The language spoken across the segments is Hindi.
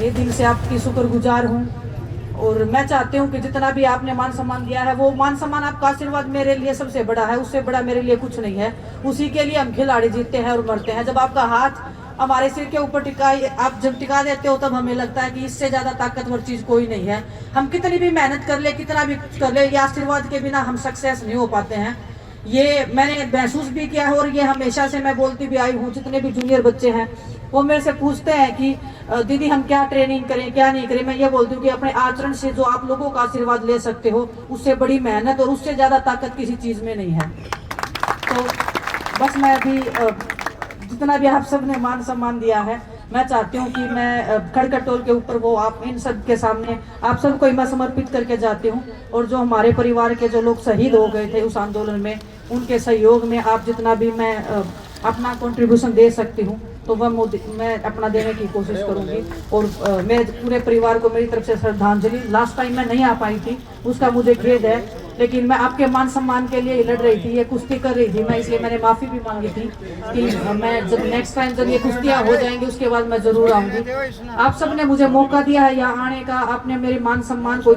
तहे दिल से आपकी शुक्रगुजार हूँ। और मैं चाहती हूँ कि जितना भी आपने मान सम्मान दिया है, वो मान सम्मान आपका आशीर्वाद मेरे लिए सबसे बड़ा है, उससे बड़ा मेरे लिए कुछ नहीं है। उसी के लिए हम खिलाड़ी जीतते हैं और मरते हैं। जब आपका हाथ हमारे सिर के ऊपर आप जब टिका देते हो, तब हमें लगता है कि इससे ज्यादा ताकतवर चीज कोई नहीं है। हम कितनी भी मेहनत कर ले, कितना भी कर ले, ये आशीर्वाद के बिना हम सक्सेस नहीं हो पाते हैं। ये मैंने महसूस भी किया है और ये हमेशा से मैं बोलती भी आई हूँ। जितने भी जूनियर बच्चे हैं वो मेरे से पूछते हैं कि दीदी हम क्या ट्रेनिंग करें, क्या नहीं करें। मैं ये बोलती हूँ कि अपने आचरण से जो आप लोगों का आशीर्वाद ले सकते हो, उससे बड़ी मेहनत और उससे ज्यादा ताकत किसी चीज में नहीं है। तो बस मैं अभी जितना भी आप सब ने मान सम्मान दिया है, मैं चाहती हूँ कि मैं खड़कटोल के ऊपर वो आप इन सब के सामने आप सबको मैं समर्पित करके जाती हूँ। और जो हमारे परिवार के जो लोग शहीद हो गए थे उस आंदोलन में, उनके सहयोग में आप जितना भी मैं अपना कंट्रीब्यूशन दे सकती हूँ, तो वह मैं अपना देने की कोशिश करूंगी। और मेरे पूरे परिवार को मेरी तरफ से श्रद्धांजलि। लास्ट टाइम मैं नहीं आ पाई थी, उसका मुझे खेद है, लेकिन मैं आपके मान सम्मान के लिए लड़ रही थी, ये कुश्ती कर रही थी मैं, इसलिए मैंने माफ़ी भी मांगी थी कि मैं जब नेक्स्ट टाइम जब ये कुश्तियाँ हो जाएंगी उसके बाद मैं ज़रूर आऊँगी। आप सब ने मुझे मौका दिया है यहाँ आने का, आपने मेरे मान सम्मान को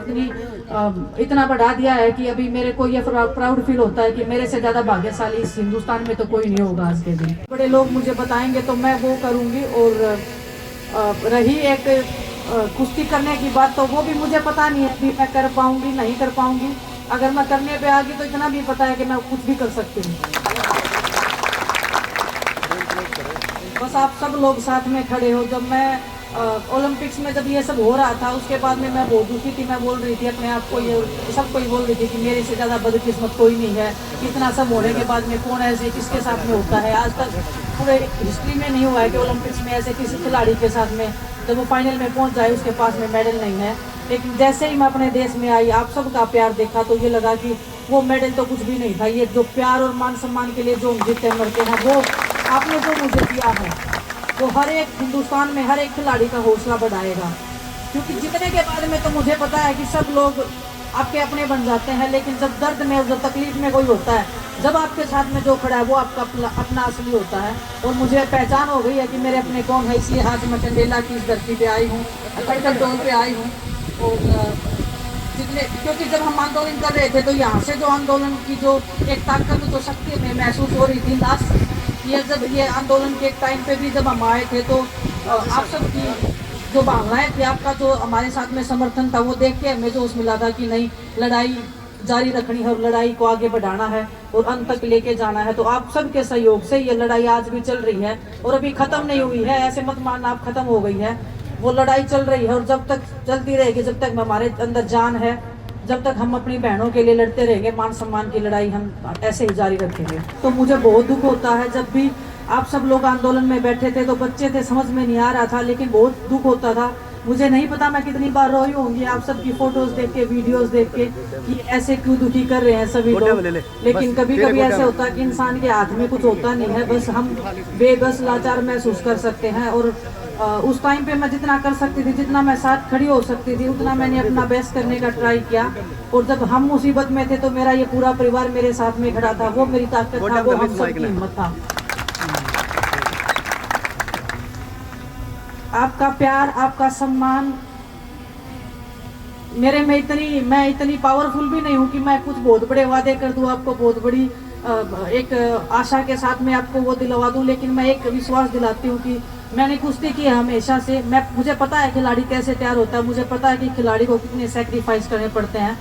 इतना बढ़ा दिया है कि अभी मेरे को ये प्राउड फील होता है कि मेरे से ज़्यादा भाग्यशाली इस हिंदुस्तान में तो कोई नहीं होगा आज के दिन। बड़े लोग मुझे बताएंगे तो मैं वो करूँगी। और रही एक कुश्ती करने की बात, तो वो भी मुझे पता नहीं है कि मैं कर पाऊँगी नहीं कर पाऊँगी। अगर मैं करने पे आ गई तो इतना भी पता है कि मैं कुछ भी कर सकती हूँ। बस आप सब लोग साथ में खड़े हो। जब मैं ओलंपिक्स में जब ये सब हो रहा था, उसके बाद में मैं बहुत दुखी थी। मैं बोल रही थी अपने आप को, ये सबको ही बोल रही थी कि मेरे से ज़्यादा बदकिस्मत कोई नहीं है। इतना सब होने के बाद में कौन ऐसे किसके साथ में होता है। आज तक पूरे हिस्ट्री में नहीं हुआ है कि ओलंपिक्स में ऐसे किसी खिलाड़ी के साथ में जब वो फाइनल में पहुंच जाए उसके पास में मेडल नहीं है। लेकिन जैसे ही मैं अपने देश में आई, आप सबका प्यार देखा, तो ये लगा कि वो मेडल तो कुछ भी नहीं था। ये जो प्यार और मान सम्मान के लिए जो हम जीते मरते हैं, वो आपने जो मुझे दिया है, वो हर एक हिंदुस्तान में हर एक खिलाड़ी का हौसला बढ़ाएगा। क्योंकि जीतने के बाद में तो मुझे पता है कि सब लोग आपके अपने बन जाते हैं, लेकिन जब दर्द में और जब तकलीफ में कोई होता है, जब आपके साथ में जो खड़ा है वो आपका अपना असली होता है। और मुझे पहचान हो गई है कि मेरे अपने कौन है, इसलिए आज मैं चंदेला की इस धरती पे आई हूँ, खड़कटोल पे आई हूँ। और जितने, क्योंकि जब हम आंदोलन कर रहे थे तो यहाँ से जो आंदोलन की जो एक ताकत जो शक्ति में महसूस हो रही थी लास्ट ये जब ये आंदोलन के एक टाइम पे भी जब हम आए थे, तो आप सबकी जो भावनाएं थी, आपका जो हमारे साथ में समर्थन था, वो देख के हमें जोश मिला था कि नहीं, लड़ाई जारी रखनी है और लड़ाई को आगे बढ़ाना है और अंत तक लेके जाना है। तो आप सबके सहयोग से ये लड़ाई आज भी चल रही है और अभी खत्म नहीं हुई है। ऐसे मत मानना आप खत्म हो गई है, वो लड़ाई चल रही है और जब तक चलती रहेगी, जब तक हमारे अंदर जान है, जब तक हम अपनी बहनों के लिए लड़ते रहेंगे, मान सम्मान की लड़ाई हम ऐसे ही जारी रखेंगे। तो मुझे बहुत दुख होता है, जब भी आप सब लोग आंदोलन में बैठे थे तो बच्चे थे, समझ में नहीं आ रहा था, लेकिन बहुत दुख होता था। मुझे नहीं पता मैं कितनी बार रोई होंगी आप सबकी फोटोज देख के, वीडियोस देख के कि ऐसे क्यों दुखी कर रहे हैं सभी लोग। लेकिन कभी कभी ऐसे होता है कि इंसान के हाथ में कुछ होता नहीं है, बस हम बेबस लाचार महसूस कर सकते हैं। और उस टाइम पे मैं जितना कर सकती थी, जितना मैं साथ खड़ी हो सकती थी, उतना मैंने अपना बेस्ट करने का ट्राई किया। और जब हम मुसीबत में थे तो मेरा ये पूरा परिवार मेरे साथ में खड़ा था, वो मेरी ताकत था, वो हम सबकी हिम्मत था। आपका प्यार, आपका सम्मान मेरे में मैं इतनी पावरफुल भी नहीं हूँ कि मैं कुछ बहुत बड़े वादे कर दूँ आपको, बहुत बड़ी एक आशा के साथ में आपको वो दिलवा दूँ। लेकिन मैं एक विश्वास दिलाती हूँ कि मैंने कुश्ती की है हमेशा से। मुझे पता है खिलाड़ी कैसे तैयार होता है, मुझे पता है कि खिलाड़ी को कितने सेक्रीफाइस करने पड़ते हैं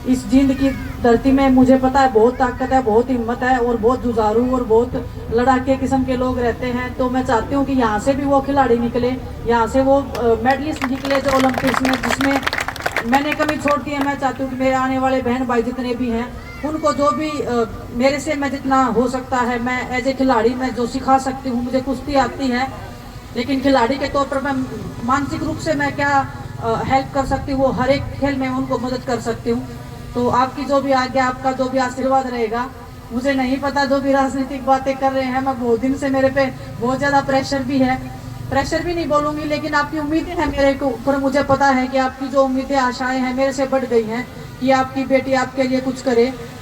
इस जिंद की धरती में। मुझे पता है बहुत ताकत है, बहुत हिम्मत है और बहुत जुझारू और बहुत लड़ाके किस्म के लोग रहते हैं। तो मैं चाहती हूँ कि यहाँ से भी वो खिलाड़ी निकले, यहाँ से वो मेडलिस्ट निकले जो ओलंपिक्स में, जिसमें मैंने कमी छोड़ दी है। मैं चाहती हूँ कि मेरे आने वाले बहन भाई जितने भी हैं, उनको जो भी मेरे से मैं जितना हो सकता है, मैं एज ए खिलाड़ी मैं जो सिखा सकती हूँ। मुझे कुश्ती आती है, लेकिन खिलाड़ी के तौर पर मैं मानसिक रूप से मैं क्या हेल्प कर सकती हूँ, वो हर एक खेल में उनको मदद कर सकती हूँ। तो आपकी जो भी आज्ञा, आपका जो भी आशीर्वाद रहेगा। मुझे नहीं पता जो भी राजनीतिक बातें कर रहे हैं, मैं बहुत दिन से मेरे पे बहुत ज़्यादा प्रेशर भी है, प्रेशर भी नहीं बोलूँगी, लेकिन आपकी उम्मीदें हैं मेरे ऊपर। मुझे पता है कि आपकी जो उम्मीदें आशाएं हैं मेरे से बढ़ गई हैं कि आपकी बेटी आपके लिए कुछ करे।